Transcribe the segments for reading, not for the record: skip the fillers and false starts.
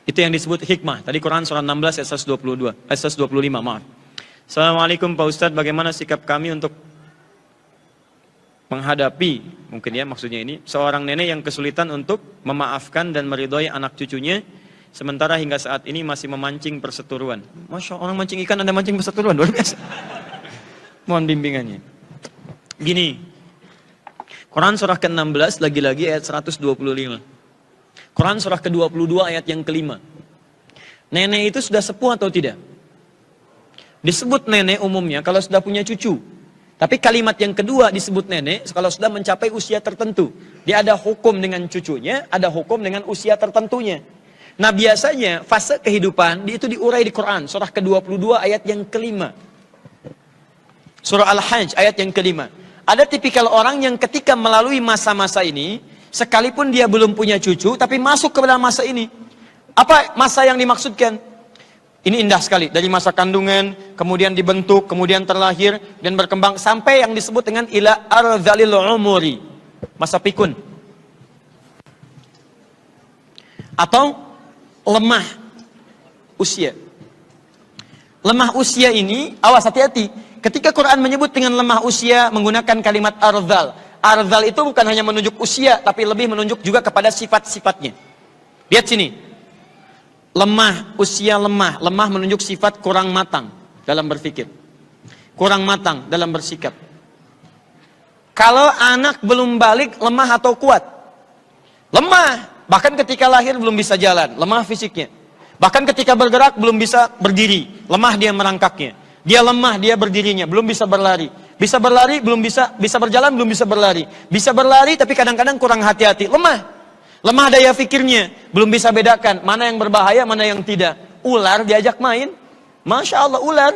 Itu yang disebut hikmah. Tadi Quran surah 16 ayat 122, ayat 125, maaf. Assalamualaikum Pak Ustadz, bagaimana sikap kami untuk menghadapi, mungkin ya maksudnya ini, seorang nenek yang kesulitan untuk memaafkan dan meridhoi anak cucunya, sementara hingga saat ini masih memancing perseteruan. Masya Allah, orang mancing ikan, Anda mancing perseteruan, luar biasa. Mohon bimbingannya. Gini, Quran surah ke-16 lagi-lagi ayat 125. Quran surah ke-22 ayat yang kelima. Nenek itu sudah sepuh atau tidak? Disebut nenek umumnya kalau sudah punya cucu. Tapi kalimat yang kedua disebut nenek kalau sudah mencapai usia tertentu. Dia ada hukum dengan cucunya, ada hukum dengan usia tertentunya. Nah biasanya fase kehidupan itu diurai di Quran. Surah ke-22 ayat yang kelima. Surah Al-Hajj ayat yang kelima. Ada tipikal orang yang ketika melalui masa-masa ini, sekalipun dia belum punya cucu, tapi masuk ke dalam masa ini. Apa masa yang dimaksudkan? Ini indah sekali. Dari masa kandungan, kemudian dibentuk, kemudian terlahir, dan berkembang. Sampai yang disebut dengan ila arzalil umuri. Masa pikun. Atau lemah usia. Lemah usia ini, awas hati-hati. Ketika Quran menyebut dengan lemah usia, menggunakan kalimat arzal. Arzal itu bukan hanya menunjuk usia, tapi lebih menunjuk juga kepada sifat-sifatnya. Lihat sini. Lemah, usia lemah. Lemah menunjuk sifat kurang matang dalam berpikir. Kurang matang dalam bersikap. Kalau anak belum balik, lemah atau kuat? Lemah. Bahkan ketika lahir belum bisa jalan. Lemah fisiknya. Bahkan ketika bergerak belum bisa berdiri. Lemah dia merangkaknya. Dia lemah dia berdirinya. Belum bisa berlari. Bisa berlari belum bisa. Bisa berjalan belum bisa berlari. Bisa berlari tapi kadang-kadang kurang hati-hati. Lemah. Lemah daya fikirnya, belum bisa bedakan mana yang berbahaya, mana yang tidak. Ular diajak main, Masya Allah, ular.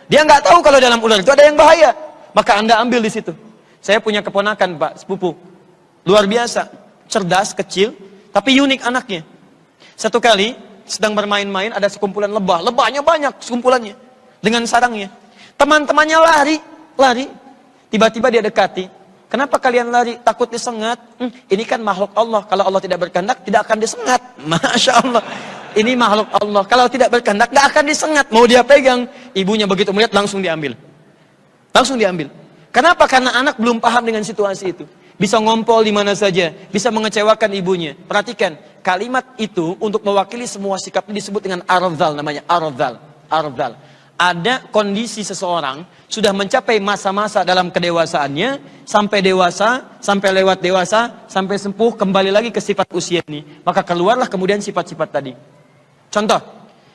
Dia nggak tahu kalau dalam ular itu ada yang bahaya. Maka Anda ambil di situ. Saya punya keponakan Pak, sepupu. Luar biasa, cerdas, kecil, tapi unik anaknya. Satu kali, sedang bermain-main, ada sekumpulan lebah. Lebahnya banyak, sekumpulannya. Dengan sarangnya. Teman-temannya lari. Tiba-tiba dia dekati. Kenapa kalian lari? Takut disengat? Ini kan makhluk Allah. Kalau Allah tidak berkehendak, tidak akan disengat. Masya Allah. Ini makhluk Allah. Kalau tidak berkehendak, tidak akan disengat. Mau dia pegang. Ibunya begitu melihat, langsung diambil. Langsung diambil. Kenapa? Karena anak belum paham dengan situasi itu. Bisa ngompol di mana saja. Bisa mengecewakan ibunya. Perhatikan. Kalimat itu untuk mewakili semua sikap disebut dengan arzal. Namanya arzal. Arzal. Ada kondisi seseorang sudah mencapai masa-masa dalam kedewasaannya, sampai dewasa, sampai lewat dewasa, sampai sempuh, kembali lagi ke sifat usia ini. Maka keluarlah kemudian sifat-sifat tadi. Contoh,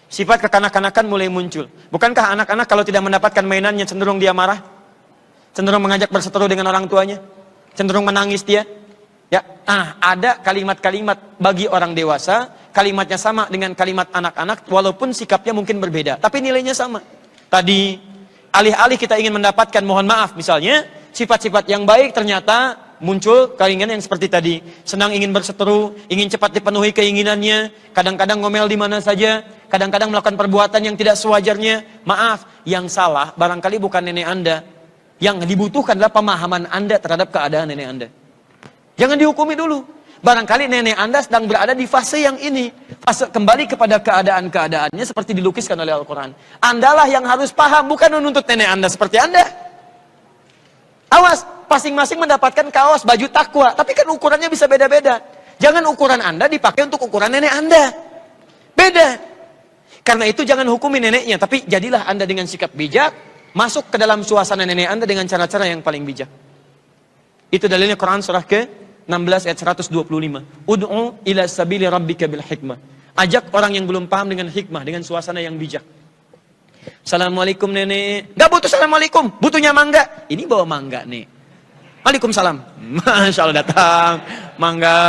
sifat kekanak-kanakan mulai muncul. Bukankah anak-anak kalau tidak mendapatkan mainannya cenderung dia marah? Cenderung mengajak berseteru dengan orang tuanya? Cenderung menangis dia? Ya, ada kalimat-kalimat bagi orang dewasa, kalimatnya sama dengan kalimat anak-anak, walaupun sikapnya mungkin berbeda, tapi nilainya sama. Tadi, alih-alih kita ingin mendapatkan, mohon maaf misalnya, sifat-sifat yang baik ternyata muncul keinginan yang seperti tadi. Senang ingin berseteru, ingin cepat dipenuhi keinginannya, kadang-kadang ngomel di mana saja, kadang-kadang melakukan perbuatan yang tidak sewajarnya. Maaf, yang salah barangkali bukan nenek Anda. Yang dibutuhkan adalah pemahaman Anda terhadap keadaan nenek Anda. Jangan dihukumi dulu. Barangkali nenek Anda sedang berada di fase yang ini. Fase kembali kepada keadaan-keadaannya seperti dilukiskan oleh Al-Quran. Andalah yang harus paham, bukan menuntut nenek Anda seperti Anda. Awas, masing-masing mendapatkan kaos, baju takwa. Tapi kan ukurannya bisa beda-beda. Jangan ukuran Anda dipakai untuk ukuran nenek Anda. Beda. Karena itu jangan hukumi neneknya. Tapi jadilah Anda dengan sikap bijak. Masuk ke dalam suasana nenek Anda dengan cara-cara yang paling bijak. Itu dalilnya Quran surah ke-16 ayat 125. Ud'u ila sabili rabbika bil hikmah. Ajak orang yang belum paham dengan hikmah, dengan suasana yang bijak. Assalamualaikum nenek. Gak butuh assalamualaikum, butuhnya mangga. Ini bawa mangga nih. Waalaikumsalam. Masya Allah datang. Mangga,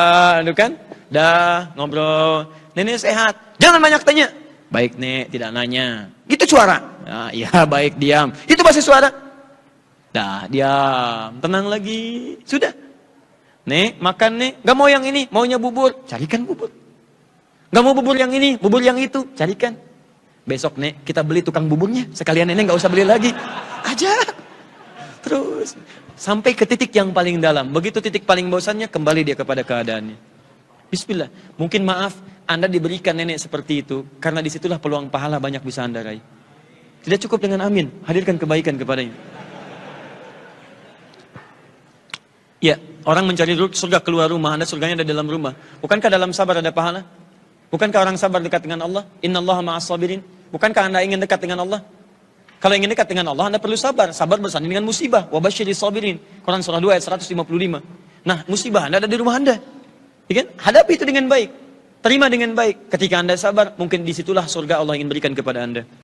itu kan? Dah, ngobrol. Nenek sehat. Jangan banyak tanya. Baik nek, tidak nanya. Itu suara. Nah, iya baik, diam. Itu bahasa suara. Dah, diam. Tenang lagi. Sudah. Nek, makan nek. Gak mau yang ini, maunya bubur. Carikan bubur. Gak mau bubur yang ini, bubur yang itu. Carikan. Besok nek, kita beli tukang buburnya. Sekalian nenek gak usah beli lagi. Ajak. Terus. Sampai ke titik yang paling dalam. Begitu titik paling bosannya, kembali dia kepada keadaannya. Bismillah. Mungkin maaf, Anda diberikan nenek seperti itu, karena disitulah peluang pahala banyak bisa Anda raih. Tidak cukup dengan amin, hadirkan kebaikan kepadanya. Ya, orang mencari surga keluar rumah, Anda surganya ada dalam rumah. Bukankah dalam sabar ada pahala? Bukankah orang sabar dekat dengan Allah? Innallaha ma'as sabirin. Bukankah Anda ingin dekat dengan Allah? Kalau ingin dekat dengan Allah, Anda perlu sabar. Sabar bersanding dengan musibah. Wa basyiris sabirin. Quran surah 2 ayat 155. Nah, musibah Anda ada di rumah Anda. Ya kan? Hadapi itu dengan baik. Terima dengan baik. Ketika Anda sabar, mungkin disitulah surga Allah ingin berikan kepada Anda.